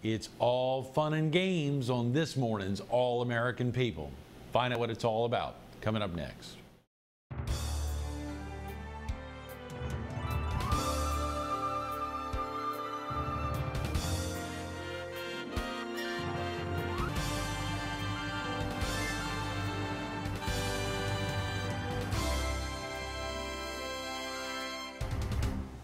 It's all fun and games on this morning's All American People. Find out what it's all about coming up next.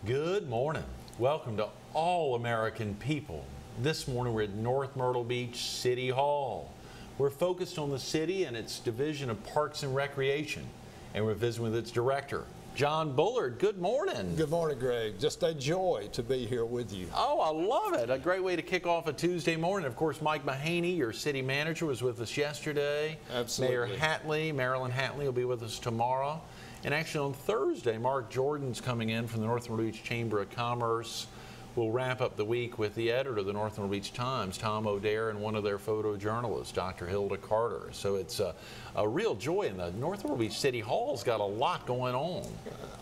Good morning. Welcome to All American People. This morning we're at North Myrtle Beach City Hall. We're focused on the city and its Division of Parks and Recreation, and we're visiting with its director, John Bullard. Good morning. Good morning, Greg. Just a joy to be here with you. Oh, I love it. A great way to kick off a Tuesday morning. Of course, Mike Mahaney, your city manager, was with us yesterday. Absolutely. Mayor Hatley, Marilyn Hatley, will be with us tomorrow. And actually on Thursday, Mark Jordan's coming in from the North Myrtle Beach Chamber of Commerce. We'll wrap up the week with the editor of the North Myrtle Beach Times, Tom O'Dare, and one of their photojournalists, Dr. Hilda Carter. So it's a real joy, and the North Myrtle Beach City Hall's got a lot going on.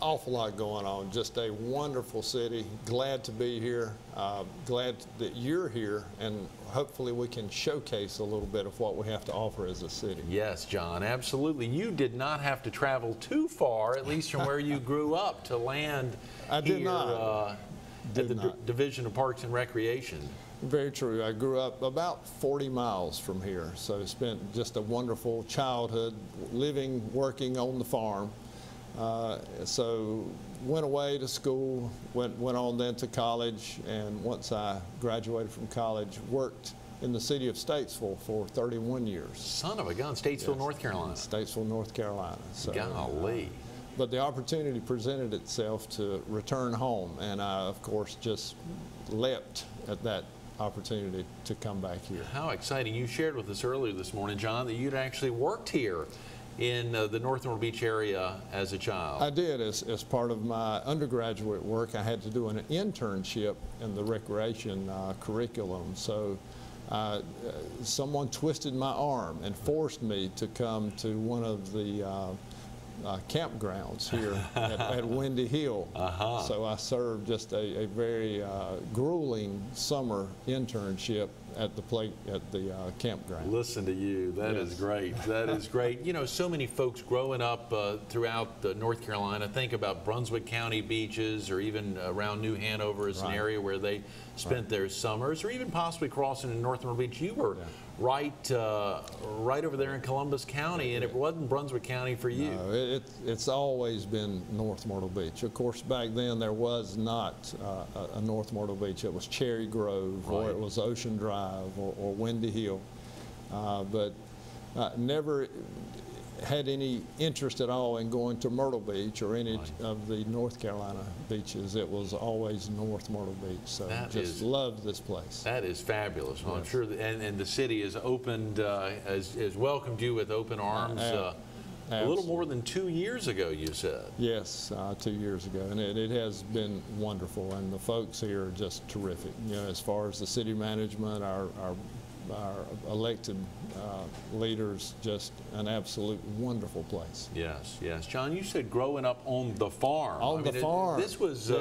Awful lot going on. Just a wonderful city. Glad to be here. Glad that you're here, and hopefully we can showcase a little bit of what we have to offer as a city. Yes, John, absolutely. You did not have to travel too far, at least from where you grew up, to land I here did not. at the Division of Parks and Recreation. Very true. I grew up about 40 miles from here, so spent just a wonderful childhood living, working on the farm. So went away to school, went on then to college, and once I graduated from college, worked in the city of Statesville for 31 years. Son of a gun, Statesville, Yes. North Carolina. Statesville, North Carolina. So, Golly. but the opportunity presented itself to return home, and I, of course, just leapt at that opportunity to come back here. How exciting. You shared with us earlier this morning, John, that you'd actually worked here in the North Myrtle Beach area as a child. I did. As part of my undergraduate work, I had to do an internship in the recreation curriculum. So someone twisted my arm and forced me to come to one of the campgrounds here at Windy Hill. So I served just a very grueling summer internship at the campground. Listen to you. That is great. That is great. You know, so many folks growing up throughout North Carolina think about Brunswick County beaches, or even around New Hanover as an area where they spent their summers, or even possibly crossing in North Myrtle Beach. You were right over there in Columbus County, and it wasn't Brunswick County for you. No, it's always been North Myrtle Beach. Of course, back then there was not a North Myrtle Beach. It was Cherry Grove, or it was Ocean Drive, or Windy Hill, but never had any interest at all in going to Myrtle Beach or any of the North Carolina beaches. It was always North Myrtle Beach, so just loved this place. That is fabulous. Well, I'm sure, and the city has opened, has welcomed you with open arms. A little more than 2 years ago, you said. Yes, 2 years ago, and it has been wonderful, and the folks here are just terrific. You know, as far as the city management, our elected leaders, just an absolute wonderful place. Yes, yes. John, you said growing up on the farm. On the farm. This was,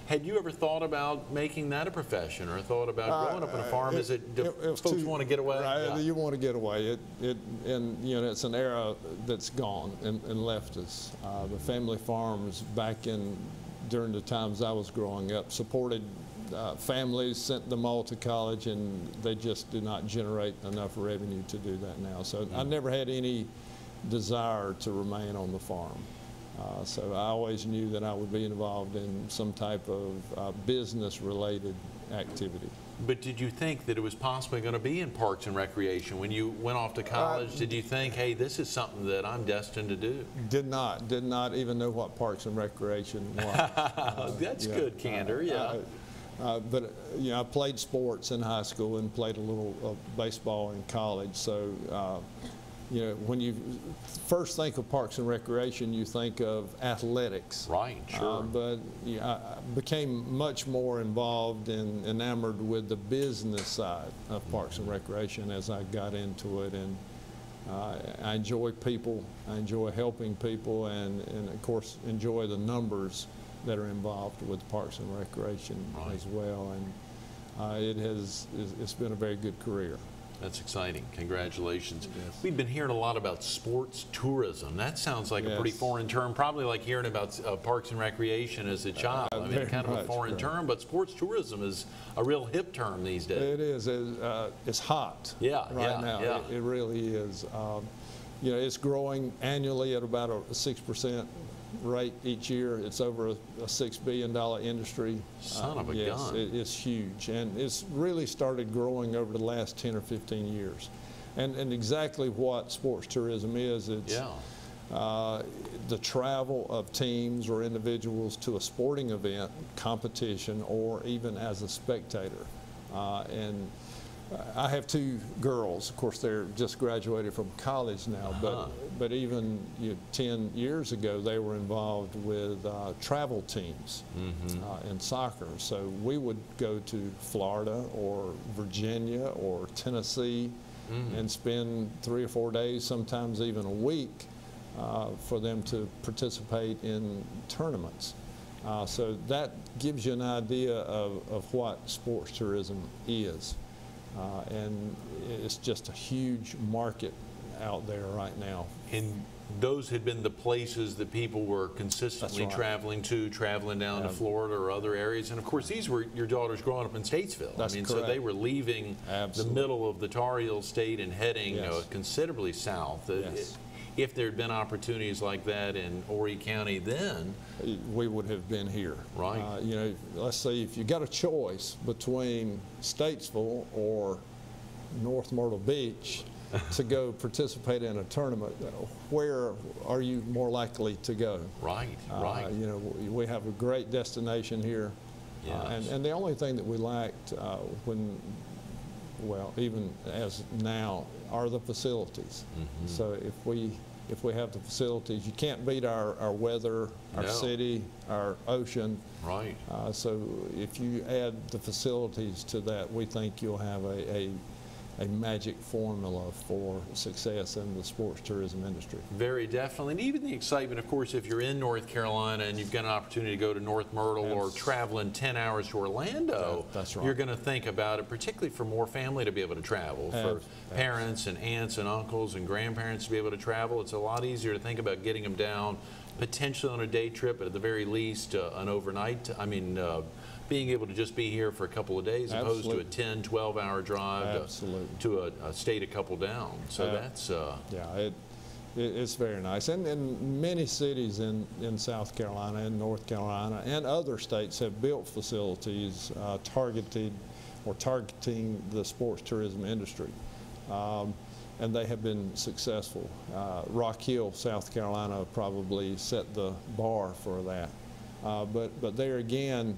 had you ever thought about making that a profession, or thought about growing up on a farm? Folks want to get away? Right, you want to get away. And you know, it's an era that's gone and left us. The family farms back during the times I was growing up supported families, sent them all to college, and they just do not generate enough revenue to do that now. So I never had any desire to remain on the farm. So I always knew that I would be involved in some type of business-related activity. But did you think that it was possibly going to be in Parks and Recreation when you went off to college? Did you think, hey, this is something that I'm destined to do? Did not even know what Parks and Recreation was. That's good candor, but you know, I played sports in high school and played a little baseball in college. So you know, when you first think of Parks and Recreation, you think of athletics. Right, sure. But you know, I became much more involved and enamored with the business side of Parks and Recreation as I got into it. And I enjoy people, I enjoy helping people, and of course enjoy the numbers that are involved with Parks and Recreation as well. And it's been a very good career. That's exciting. Congratulations. Yes. We've been hearing a lot about sports tourism. That sounds like a pretty Yes. foreign term, probably like hearing about parks and recreation as a child. I mean, Very kind of a much, foreign right. term, but sports tourism is a real hip term these days. It is. It's hot right now. Yeah. It really is. You know, it's growing annually at about a 6% rate each year. It's over a $6 billion industry. Son of a yes, gun. It's huge, and it's really started growing over the last 10 or 15 years. And exactly what sports tourism is, it's the travel of teams or individuals to a sporting event, competition, or even as a spectator. And I have two girls. Of course, they're just graduated from college now, but even 10 years ago, they were involved with travel teams in soccer. So we would go to Florida or Virginia or Tennessee and spend 3 or 4 days, sometimes even a week, for them to participate in tournaments. So that gives you an idea of what sports tourism is. And it's just a huge market out there right now. And those had been the places that people were consistently traveling down to Florida or other areas. And of course, these were your daughters growing up in Statesville. That's correct. correct. So they were leaving the middle of the Tar Heel State and heading considerably south. If there had been opportunities like that in Horry County then, we would have been here. Right. You know, let's say if you got a choice between Statesville or North Myrtle Beach to go participate in a tournament, where are you more likely to go? Right. You know, we have a great destination here. Yes. And the only thing that we lacked even as now, are the facilities. So if we have the facilities, you can't beat our weather, our city, our ocean. Right. So if you add the facilities to that, we think you'll have a magic formula for success in the sports tourism industry. Very definitely. And even the excitement, of course, if you're in North Carolina and you've got an opportunity to go to North Myrtle or traveling 10 hours to Orlando, that's right. You're going to think about it, particularly for more family to be able to travel, for parents and aunts and uncles and grandparents to be able to travel. It's a lot easier to think about getting them down, potentially on a day trip, but at the very least an overnight. I mean, being able to just be here for a couple of days opposed to a 10, 12-hour drive to a state a couple down. So that's... it's very nice. And many cities in South Carolina and North Carolina and other states have built facilities targeting the sports tourism industry. And they have been successful. Rock Hill, South Carolina probably set the bar for that. But there again,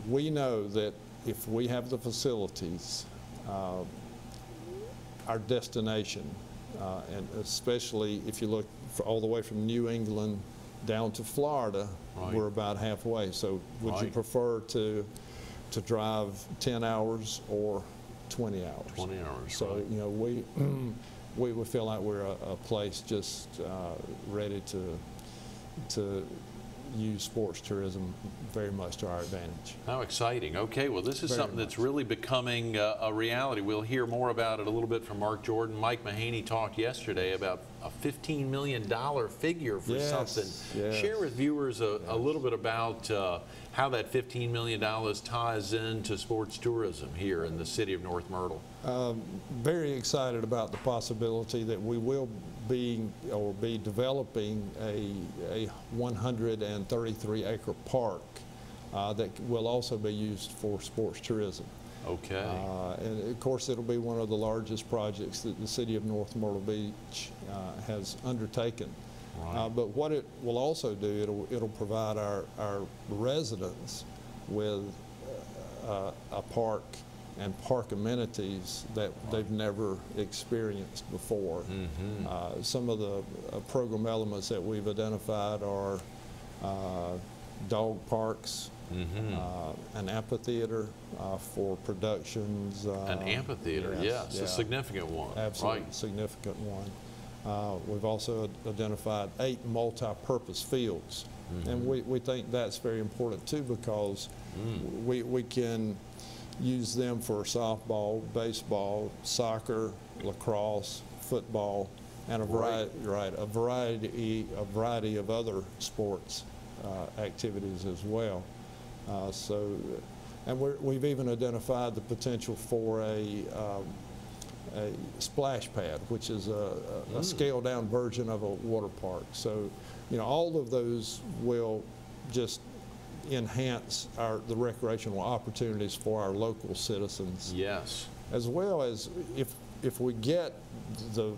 we know that if we have the facilities, our destination, and especially if you look all the way from New England down to Florida, we're about halfway. So would you prefer to drive 10 hours or 20 hours? 20 hours. So, you know, we feel like we're a place just ready to use sports tourism very much to our advantage. How exciting. Okay, well, this is something that's really becoming a reality. We'll hear more about it a little bit from Mark Jordan. Mike Mahaney talked yesterday about a $15 million figure for something. Share with viewers a little bit about how that $15 million ties into sports tourism here in the city of North Myrtle. Very excited about the possibility that we will be developing a 133-acre park that will also be used for sports tourism. Okay. And of course, it'll be one of the largest projects that the city of North Myrtle Beach has undertaken. But what it will also do, it'll provide our residents with a park and park amenities that they've never experienced before. Some of the program elements that we've identified are dog parks, an amphitheater for productions. An amphitheater, yes, a significant one. Absolutely, significant one. We've also identified 8 multi-purpose fields. And we think that's very important too, because we can use them for softball, baseball, soccer, lacrosse, football, and a variety of other sports activities as well. And we've even identified the potential for a splash pad, which is a scaled-down version of a water park. So, all of those will just enhance the recreational opportunities for our local citizens. Yes. As well as if we get the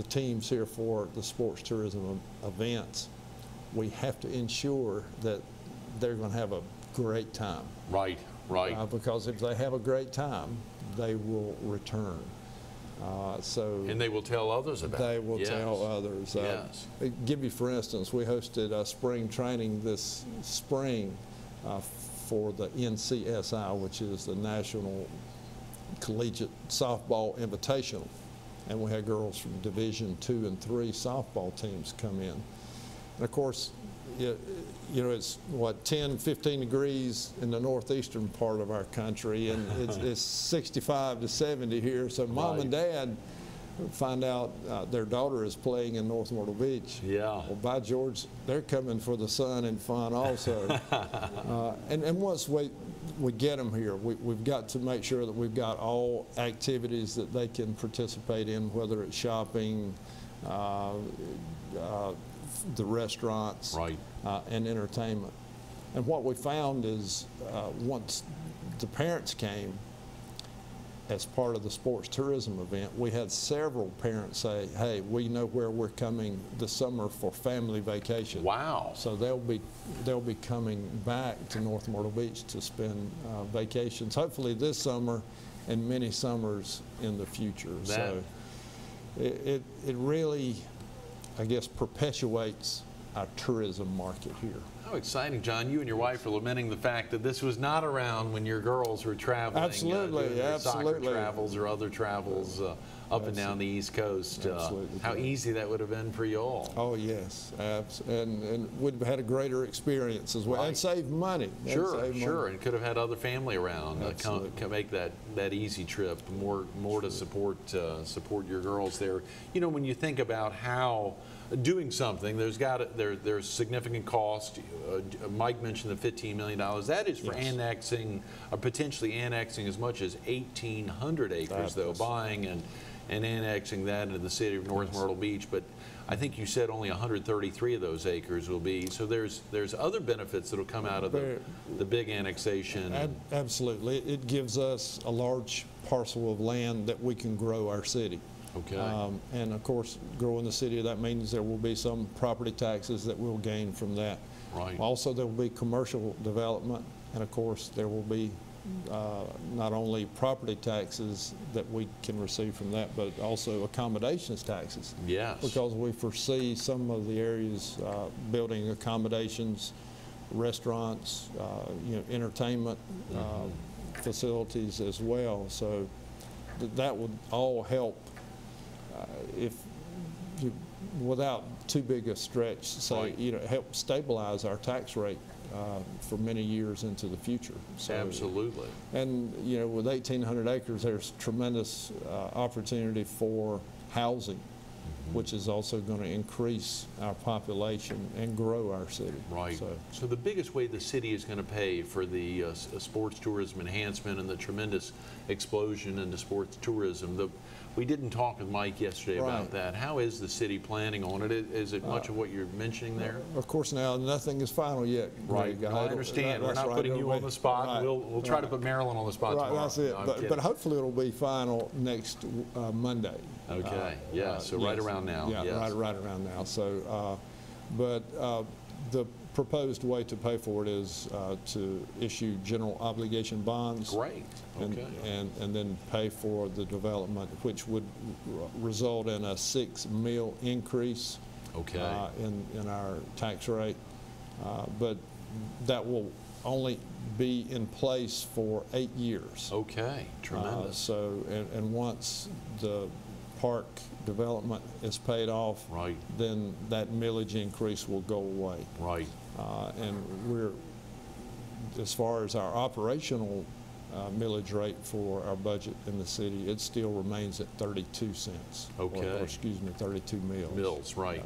teams here for the sports tourism events, we have to ensure that they're going to have a great time. Right. Because if they have a great time, they will return. And they will tell others about it. They will tell others. Yes. Give you, for instance, we hosted spring training this spring for the NCSI, which is the National Collegiate Softball Invitational. And we had girls from Division II and III softball teams come in. And of course, it's what, 10, 15 degrees in the northeastern part of our country, and it's 65 to 70 here. So mom and dad find out their daughter is playing in North Myrtle Beach. Yeah. Well, by George, they're coming for the sun and fun also. And once we get them here, we've got to make sure that we've got all activities that they can participate in, whether it's shopping, the restaurants, and entertainment. And what we found is once the parents came as part of the sports tourism event, we had several parents say, hey, we know where we're coming this summer for family vacation. Wow. So they'll be coming back to North Myrtle Beach to spend vacations, hopefully this summer and many summers in the future. So it really, I guess, perpetuates our tourism market here. How exciting, John. You and your wife are lamenting the fact that this was not around when your girls were traveling. Absolutely, doing absolutely. Soccer travels or other travels up and down the East Coast. How easy that would have been for you all. Oh, yes. And we'd have had a greater experience as well. And saved money. Sure. And could have had other family around come make that easy trip. More to support your girls there. When you think about how doing something, there's significant cost. Mike mentioned the $15 million. That is for annexing, potentially annexing as much as 1,800 acres, though, buying and annexing that into the city of North Myrtle Beach. But I think you said only 133 of those acres will be. So there's other benefits that will come out of the big annexation. Absolutely. It gives us a large parcel of land that we can grow our city. Okay. And of course, growing the city, that means there will be some property taxes that we'll gain from that. Right. Also, there will be commercial development, and of course, there will be not only property taxes that we can receive from that, but also accommodations taxes. Yes. Because we foresee some of the areas building accommodations, restaurants, entertainment facilities as well. So that would all help. If you, without too big a stretch, say, help stabilize our tax rate for many years into the future. So, absolutely. And with 1,800 acres, there's tremendous opportunity for housing, which is also going to increase our population and grow our city. Right. So the biggest way the city is going to pay for the sports tourism enhancement and the tremendous explosion into sports tourism, we didn't talk with Mike yesterday about that. How is the city planning on it? Is it much of what you're mentioning there? Of course, now nothing is final yet. Right. No, I understand. We're not putting you on the spot. We'll try to put Marilyn on the spot tomorrow. That's it. No, but hopefully it'll be final next Monday. Okay. So right around now. Yeah. Yes. Right around now. So, the proposed way to pay for it is to issue general obligation bonds. Great. Okay. And then pay for the development, which would result in a $6 million increase. Okay. In our tax rate, but that will only be in place for 8 years. Okay. Tremendous. And once the park development is paid off, then that millage increase will go away. Right. And we're, as far as our operational millage rate for our budget in the city, it still remains at 32 cents. Okay. Or excuse me, 32 mils. Mills, right.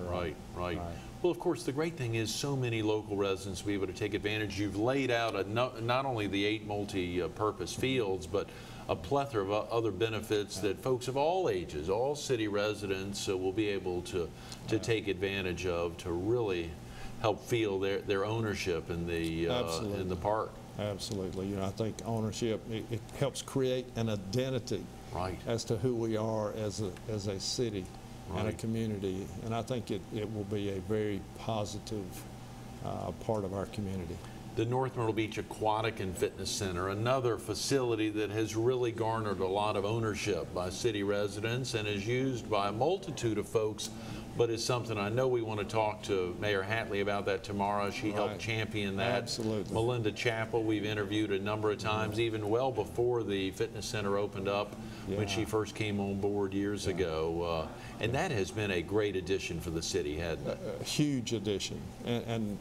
Well, of course, the great thing is so many local residents will be able to take advantage. You've laid out not only the 8 multi-purpose fields, but a plethora of other benefits that folks of all ages, all city residents will be able to take advantage of to really help feel their ownership in the park. Absolutely. You know, I think ownership, it helps create an identity as to who we are as a city and a community. And I think it will be a very positive part of our community. The North Myrtle Beach Aquatic and Fitness Center, another facility that has really garnered a lot of ownership by city residents and is used by a multitude of folks, but is something I know we want to talk to Mayor Hatley about that tomorrow. She helped champion that. Absolutely. Melinda Chappell, we've interviewed a number of times, even well before the fitness center opened up when she first came on board years ago. And that has been a great addition for the city, hasn't it? A huge addition. And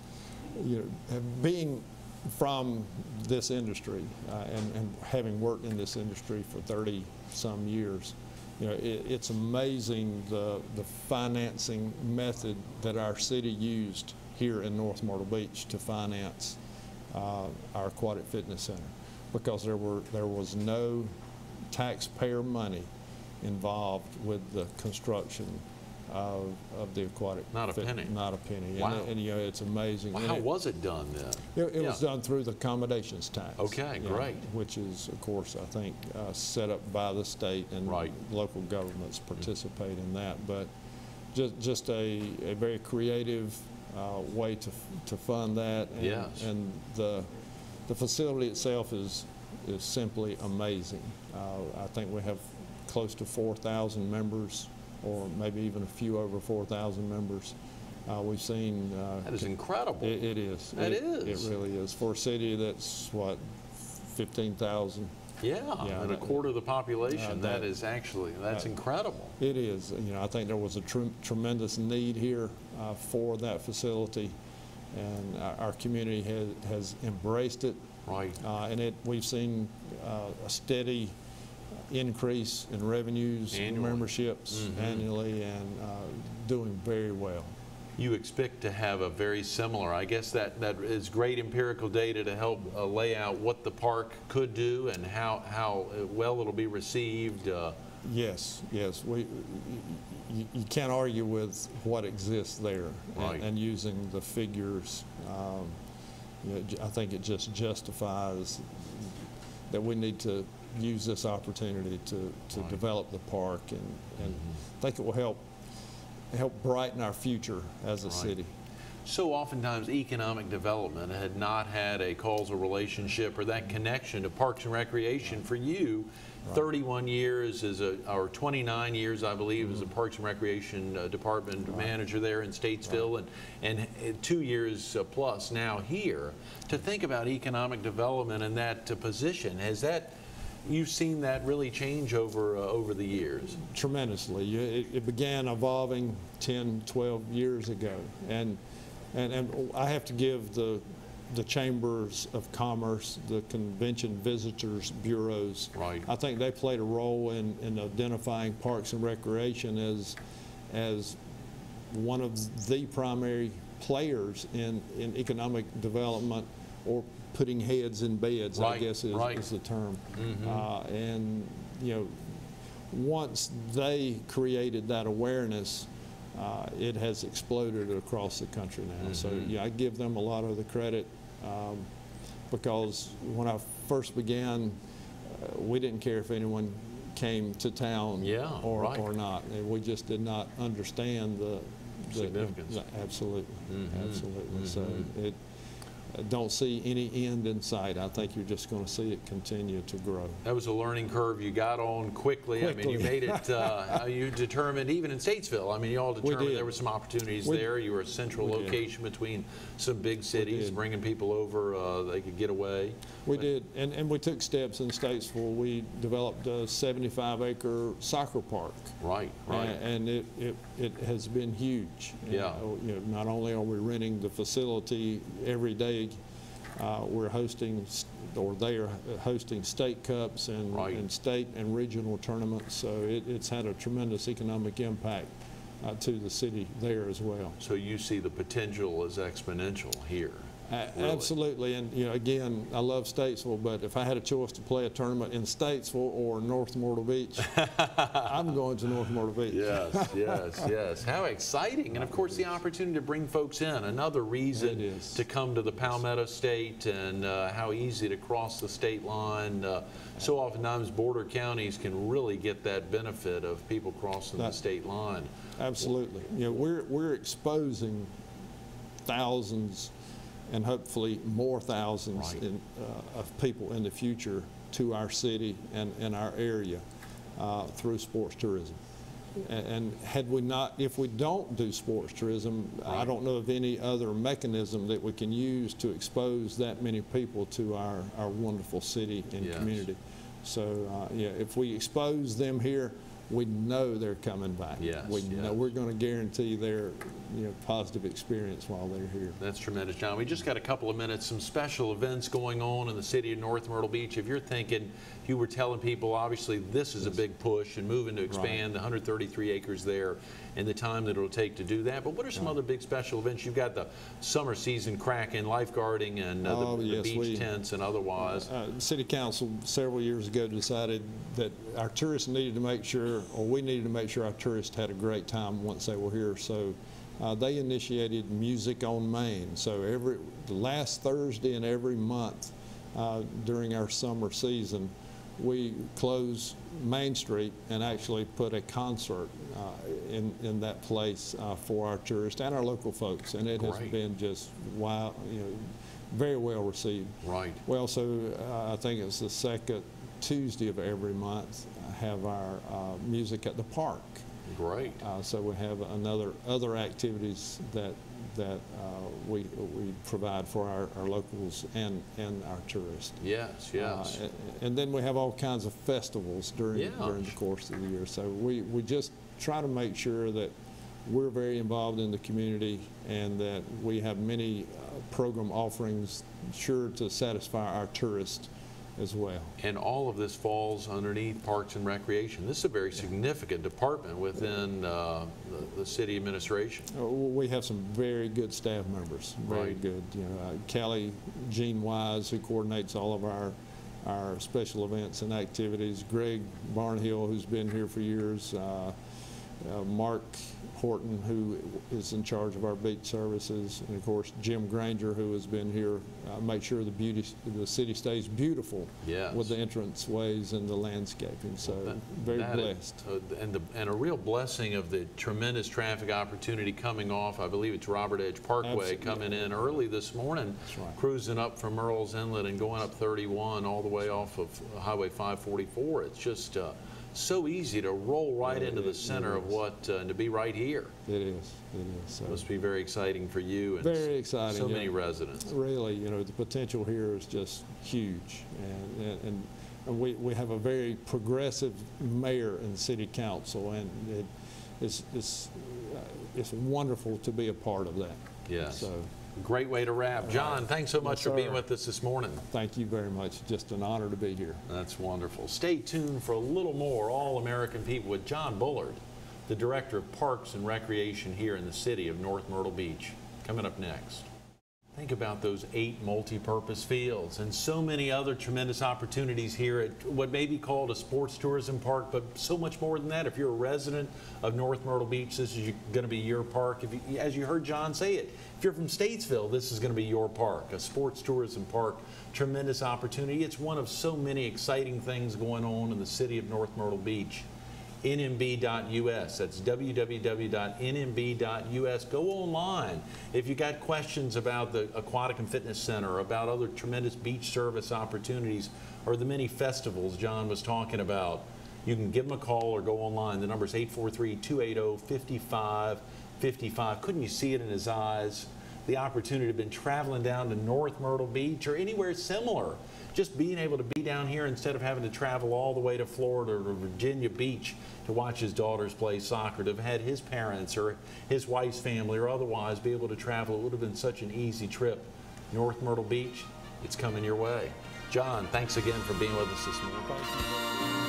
you know, being from this industry and having worked in this industry for 30-some years, you know, it's amazing the financing method that our city used here in North Myrtle Beach to finance our aquatic fitness center, because there was no taxpayer money involved with the construction of the aquatic. Not a penny. Not a penny. Wow. And you know, it's amazing. Well, how was it done then? It was done through the accommodations tax. Okay, great. Which is, of course, I think set up by the state, and local governments participate in that. But just a very creative way to fund that. And, and the facility itself is simply amazing. I think we have close to 4,000 members, or maybe even a few over 4,000 members. We've seen... that is incredible. It is. It really is. For a city that's, what, 15,000? Yeah, and a quarter of the population. That's incredible. It is. You know, I think there was a tremendous need here for that facility, and our community has embraced it. Right. And we've seen a steady increase in revenues and memberships annually, and doing very well. You expect to have a very similar, I guess that is great empirical data to help lay out what the park could do and how well it'll be received. Yes. You can't argue with what exists there, and using the figures. You know, I think it just justifies that we need to use this opportunity to develop the park, and I think it will help brighten our future as a city. So oftentimes economic development had not had a causal relationship or that connection to Parks and Recreation. For you, 31 years or 29 years, I believe, as a Parks and Recreation department manager there in Statesville, and 2 years plus now here. To think about economic development in that position, you've seen that really change over the years? Tremendously. It began evolving 10, 12 years ago, and I have to give the chambers of commerce, the convention visitors bureaus. I think they played a role in identifying Parks and Recreation as one of the primary players in economic development, or putting heads in beds, I guess is the term. And you know, once they created that awareness, it has exploded across the country now. So yeah, I give them a lot of the credit, because when I first began, we didn't care if anyone came to town or not. And we just did not understand the significance. Absolutely. So I don't see any end in sight. I think you're just going to see it continue to grow. That was a learning curve you got on quickly. I mean, you made it, you determined, even in Statesville, I mean, you all determined there were some opportunities there. You were a central location between some big cities, bringing people over, they could get away. We did, and we took steps in Statesville. We developed a 75-acre soccer park. And it has been huge. You know, not only are we renting the facility every day, we're hosting or they are hosting state cups and, Right. and state and regional tournaments. So it's had a tremendous economic impact to the city there as well. So you see the potential as exponential here. Really? Absolutely, and again, I love Statesville, but if I had a choice to play a tournament in Statesville or North Myrtle Beach, I'm going to North Myrtle Beach. Yes, yes, yes. How exciting. And of course, the opportunity to bring folks in. Another reason to come to the Palmetto State, and how easy to cross the state line. So oftentimes border counties can really get that benefit of people crossing the state line. Absolutely. We're exposing thousands and hopefully more thousands of people in the future to our city and our area through sports tourism. And had we not, if we don't do sports tourism, I don't know of any other mechanism that we can use to expose that many people to our wonderful city and community. So if we expose them here, we know they're coming back. Yes, we know we're going to guarantee their positive experience while they're here. That's tremendous, John. We just got a couple of minutes, some special events going on in the city of North Myrtle Beach. If you're thinking, you were telling people, obviously this is a big push and moving to expand the 133 acres there and the time that it'll take to do that. But what are some other big special events? You've got the summer season cracking, lifeguarding, and the beach tents and otherwise. City Council several years ago decided that our tourists needed to make sure, or we needed to make sure our tourists had a great time once they were here. So they initiated Music on Main. So the last Thursday in every month during our summer season, we close Main Street and actually put a concert in that place for our tourists and our local folks, and it has been just very well received. Right. We also, I think it's the second Tuesday of every month, have our music at the park. Great. So we have other activities that we provide for our locals and our tourists. Yes, yes. And then we have all kinds of festivals during the course of the year. So we just try to make sure that we're very involved in the community and that we have many program offerings sure to satisfy our tourists as well. And all of this falls underneath Parks and Recreation. This is a very significant department within the city administration. We have some very good staff members, very good. Kelly Jean Wise, who coordinates all of our special events and activities. Greg Barnhill, who's been here for years. Mark Horton, who is in charge of our beach services, and of course Jim Granger, who has been here, make sure the city stays beautiful with the entrance ways and the landscaping. So very blessed. And a real blessing of the tremendous traffic opportunity coming off, I believe it's Robert Edge Parkway, coming in early this morning, cruising up from Myrtle's Inlet and going up 31 all the way off of Highway 544. It's just so easy to roll right into the center of what, and to be right here. It is. It is. So must be very exciting for you and very exciting. So many residents. Really, the potential here is just huge, and we have a very progressive mayor and city council, and it's wonderful to be a part of that. Yes. So. Great way to wrap. John, thanks so much for being with us this morning. Thank you very much. Just an honor to be here. That's wonderful. Stay tuned for a little more All-American People with John Bullard, the Director of Parks and Recreation here in the city of North Myrtle Beach. Coming up next. Think about those 8 multi-purpose fields and so many other tremendous opportunities here at what may be called a sports tourism park, but so much more than that. If you're a resident of North Myrtle Beach, this is going to be your park. As you heard John say it, if you're from Statesville, this is going to be your park, a sports tourism park. Tremendous opportunity. It's one of so many exciting things going on in the city of North Myrtle Beach. nmb.us. That's www.nmb.us. Go online. If you got questions about the Aquatic and Fitness Center, about other tremendous beach service opportunities, or the many festivals John was talking about, you can give them a call or go online. The number is 843-280-5555. Couldn't you see it in his eyes? The opportunity to have been traveling down to North Myrtle Beach or anywhere similar. Just being able to be down here instead of having to travel all the way to Florida or Virginia Beach to watch his daughters play soccer, to have had his parents or his wife's family or otherwise be able to travel. It would have been such an easy trip. North Myrtle Beach, it's coming your way. John, thanks again for being with us this morning.